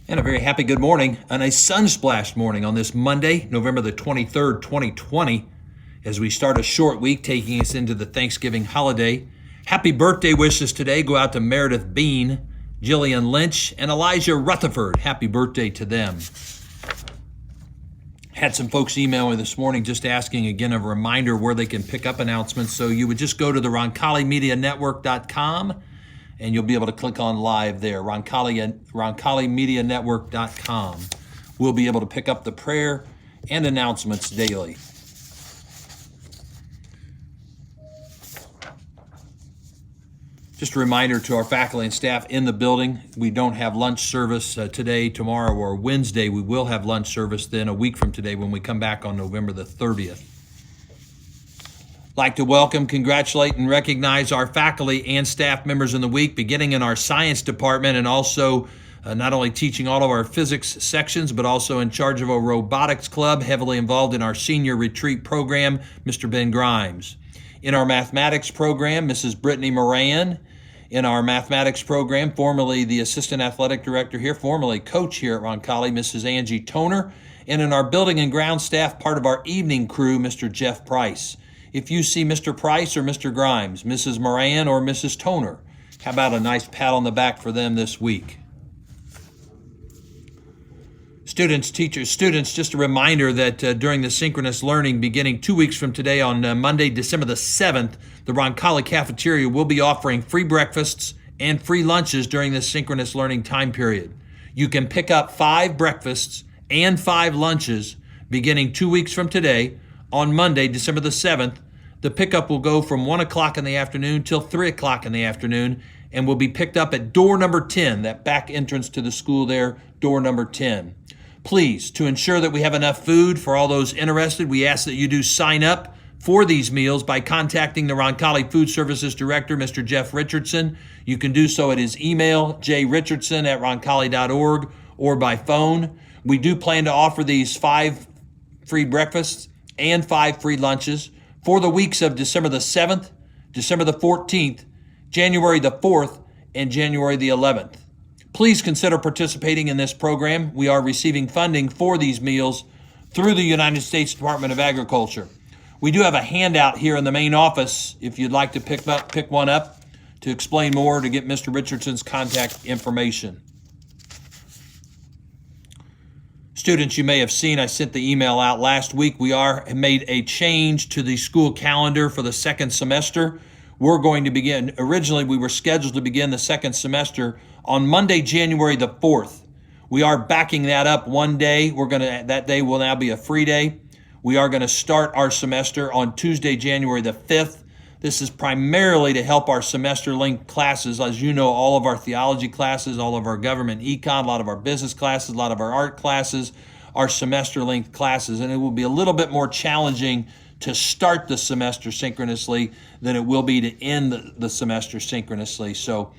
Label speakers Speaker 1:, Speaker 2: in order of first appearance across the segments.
Speaker 1: And a very happy good morning on a sun-splashed morning on this Monday, November the 23rd, 2020, as we start a short week taking us into the Thanksgiving holiday. Happy birthday wishes today go out to Meredith Bean, Jillian Lynch, and Elijah Rutherford. Happy birthday to them. Had some folks email me this morning just asking again a reminder where they can pick up announcements. So you would just go to the RoncalliMediaNetwork.com and you'll be able to click on live there, RoncalliMediaNetwork.com. We'll be able to pick up the prayer and announcements daily. Just a reminder to our faculty and staff in the building, we don't have lunch service today, tomorrow, or Wednesday. We will have lunch service then a week from today when we come back on November the 30th. Like to welcome, congratulate, and recognize our faculty and staff members in the week, beginning in our science department and also not only teaching all of our physics sections, but also in charge of our robotics club, heavily involved in our senior retreat program, Mr. Ben Grimes. In our mathematics program, Mrs. Brittany Moran. In our mathematics program, formerly the assistant athletic director here, formerly coach here at Roncalli, Mrs. Angie Toner. And in our building and ground staff, part of our evening crew, Mr. Jeff Price. If you see Mr. Price or Mr. Grimes, Mrs. Moran or Mrs. Toner, how about a nice pat on the back for them this week? Students, teachers, students, just a reminder that during the synchronous learning beginning 2 weeks from today on Monday, December the 7th, the Roncalli cafeteria will be offering free breakfasts and free lunches during this synchronous learning time period. You can pick up 5 breakfasts and 5 lunches beginning 2 weeks from today on Monday, December the 7th. The pickup will go from 1 o'clock in the afternoon till 3 o'clock in the afternoon and will be picked up at door number 10, that back entrance to the school there, door number 10. Please, to ensure that we have enough food for all those interested, we ask that you do sign up for these meals by contacting the Roncalli Food Services Director, Mr. Jeff Richardson. You can do so at his email, jrichardson@roncalli.org, or by phone. We do plan to offer these 5 free breakfasts and 5 free lunches for the weeks of December the 7th, December the 14th, January the 4th, and January the 11th. Please consider participating in this program. We are receiving funding for these meals through the United States Department of Agriculture. We do have a handout here in the main office if you'd like to pick one up to explain more, to get Mr. Richardson's contact information. Students, you may have seen, I sent the email out last week. We made a change to the school calendar for the second semester. We're going to begin, originally we were scheduled to begin the second semester on Monday, January the 4th. We are backing that up one day. That day will now be a free day. We are going to start our semester on Tuesday, January the 5th. This is primarily to help our semester-linked classes. As you know, all of our theology classes, all of our government econ, a lot of our business classes, a lot of our art classes are semester-linked classes, and it will be a little bit more challenging to start the semester synchronously than it will be to end the semester synchronously. So,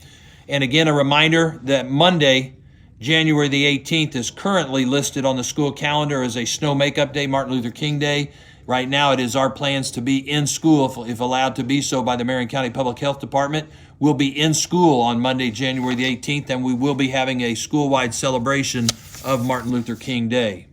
Speaker 1: and again, a reminder that Monday, January the 18th is currently listed on the school calendar as a snow makeup day, Martin Luther King Day. Right now, it is our plans to be in school, if allowed to be so by the Marion County Public Health Department. We'll be in school on Monday, January the 18th, and we will be having a school-wide celebration of Martin Luther King Day.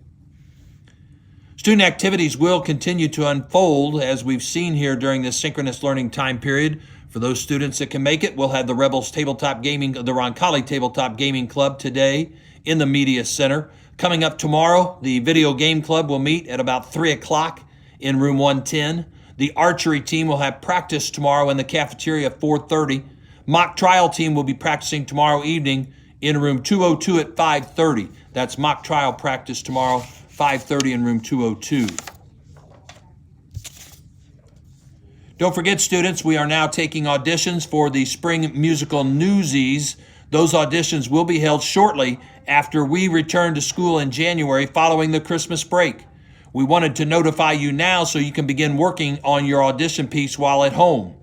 Speaker 1: Student activities will continue to unfold as we've seen here during this synchronous learning time period. For those students that can make it, we'll have the Rebels Tabletop Gaming, the Roncalli Tabletop Gaming Club today in the Media Center. Coming up tomorrow, the Video Game Club will meet at about 3 o'clock in room 110. The archery team will have practice tomorrow in the cafeteria at 4:30. Mock trial team will be practicing tomorrow evening in room 202 at 5:30. That's mock trial practice tomorrow, 5:30 in room 202. Don't forget, students, we are now taking auditions for the spring musical Newsies. Those auditions will be held shortly after we return to school in January following the Christmas break. We wanted to notify you now so you can begin working on your audition piece while at home.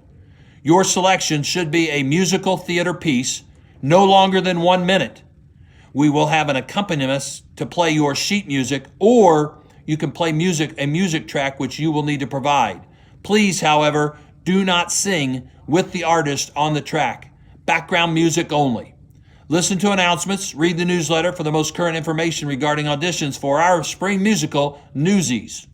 Speaker 1: Your selection should be a musical theater piece, no longer than 1 minute. We will have an accompanist to play your sheet music, or you can play a music track which you will need to provide. Please, however, do not sing with the artist on the track. Background music only. Listen to announcements, read the newsletter for the most current information regarding auditions for our spring musical, Newsies.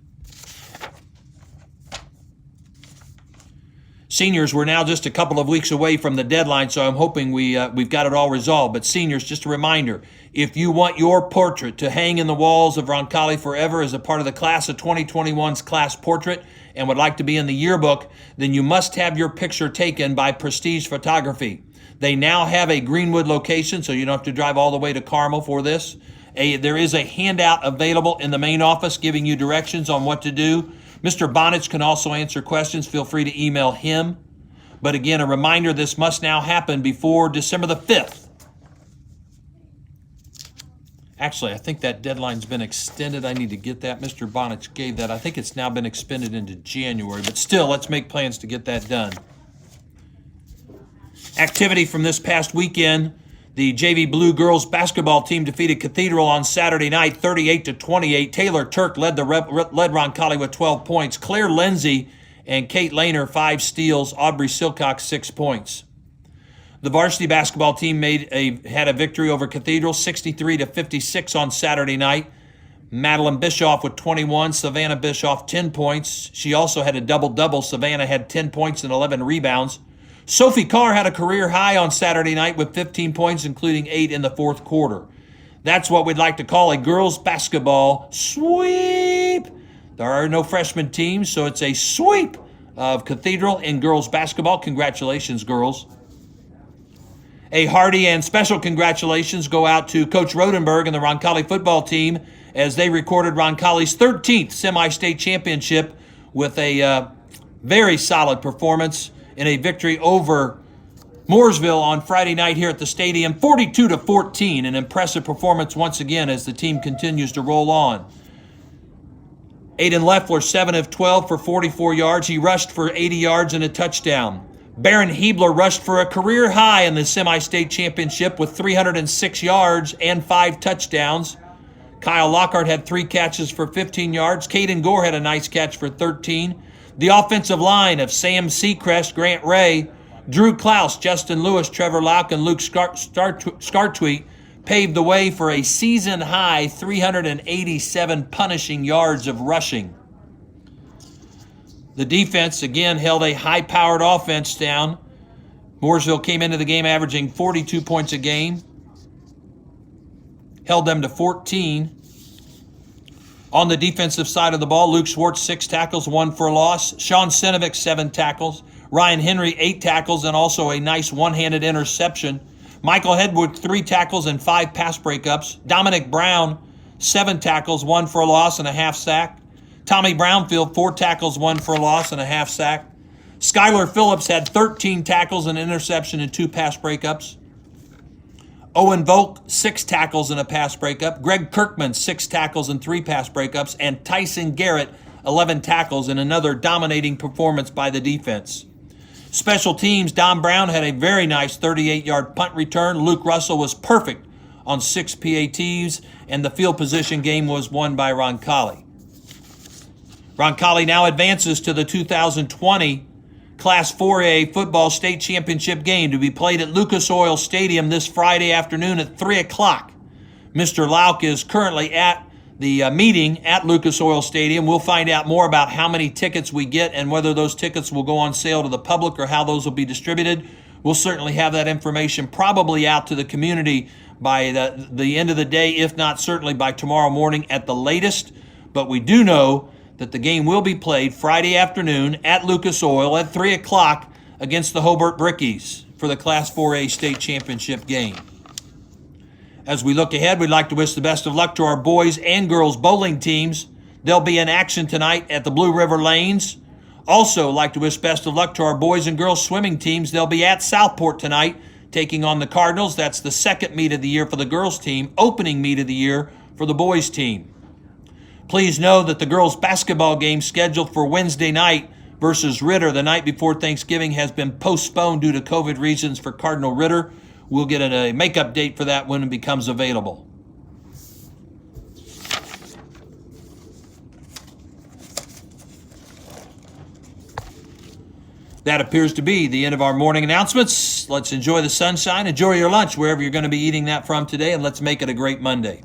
Speaker 1: Seniors, we're now just a couple of weeks away from the deadline, so I'm hoping we've got it all resolved. But seniors, just a reminder, if you want your portrait to hang in the walls of Roncalli forever as a part of the class of 2021's class portrait and would like to be in the yearbook, then you must have your picture taken by Prestige Photography. They now have a Greenwood location, so you don't have to drive all the way to Carmel for this. There is a handout available in the main office giving you directions on what to do. Mr. Bonnich can also answer questions. Feel free to email him. But again, a reminder, this must now happen before December the 5th. Actually, I think that deadline's been extended. I need to get that. Mr. Bonnich gave that. I think it's now been extended into January. But still, let's make plans to get that done. Activity from this past weekend. The JV Blue girls basketball team defeated Cathedral on Saturday night, 38-28. Taylor Turk led Roncalli with 12 points. Claire Lindsay and Kate Lehner, 5 steals. Aubrey Silcock, 6 points. The varsity basketball team had a victory over Cathedral, 63-56 on Saturday night. Madeline Bischoff with 21. Savannah Bischoff, 10 points. She also had a double-double. Savannah had 10 points and 11 rebounds. Sophie Carr had a career high on Saturday night with 15 points, including 8 in the fourth quarter. That's what we'd like to call a girls basketball sweep. There are no freshman teams, so it's a sweep of Cathedral in girls basketball. Congratulations, girls. A hearty and special congratulations go out to Coach Rodenberg and the Roncalli football team as they recorded Roncalli's 13th semi-state championship with a very solid performance in a victory over Mooresville on Friday night here at the stadium, 42-14, an impressive performance once again as the team continues to roll on. Aiden Leffler, 7 of 12 for 44 yards. He rushed for 80 yards and a touchdown. Baron Hebler rushed for a career high in the semi-state championship with 306 yards and 5 touchdowns. Kyle Lockhart had 3 catches for 15 yards. Caden Gore had a nice catch for 13. The offensive line of Sam Seacrest, Grant Ray, Drew Klaus, Justin Lewis, Trevor Lauk, and Luke Scartweet paved the way for a season-high 387 punishing yards of rushing. The defense, again, held a high-powered offense down. Mooresville came into the game averaging 42 points a game, held them to 14. On the defensive side of the ball, Luke Schwartz, 6 tackles, 1 for a loss. Sean Sinovic, 7 tackles. Ryan Henry, 8 tackles, and also a nice one-handed interception. Michael Hedwood, 3 tackles and 5 pass breakups. Dominic Brown, 7 tackles, 1 for a loss and a half sack. Tommy Brownfield, 4 tackles, 1 for a loss and a half sack. Skylar Phillips had 13 tackles, an interception, and 2 pass breakups. Owen Volk, 6 tackles and a pass breakup. Greg Kirkman, 6 tackles and 3 pass breakups. And Tyson Garrett, 11 tackles and another dominating performance by the defense. Special teams, Don Brown had a very nice 38-yard punt return. Luke Russell was perfect on 6 PATs, and the field position game was won by Roncalli. Roncalli now advances to the 2020 Class 4A football state championship game to be played at Lucas Oil Stadium this Friday afternoon at 3 o'clock. Mr. Lauk is currently at the meeting at Lucas Oil Stadium. We'll find out more about how many tickets we get and whether those tickets will go on sale to the public or how those will be distributed. We'll certainly have that information probably out to the community by the end of the day, if not certainly by tomorrow morning at the latest. But we do know that the game will be played Friday afternoon at Lucas Oil at 3 o'clock against the Hobart Brickies for the Class 4A state championship game. As we look ahead, we'd like to wish the best of luck to our boys and girls bowling teams. They'll be in action tonight at the Blue River Lanes. Also, like to wish best of luck to our boys and girls swimming teams. They'll be at Southport tonight taking on the Cardinals. That's the second meet of the year for the girls team, opening meet of the year for the boys team. Please know that the girls' basketball game scheduled for Wednesday night versus Ritter the night before Thanksgiving has been postponed due to COVID reasons for Cardinal Ritter. We'll get a makeup date for that when it becomes available. That appears to be the end of our morning announcements. Let's enjoy the sunshine. Enjoy your lunch wherever you're going to be eating that from today, and let's make it a great Monday.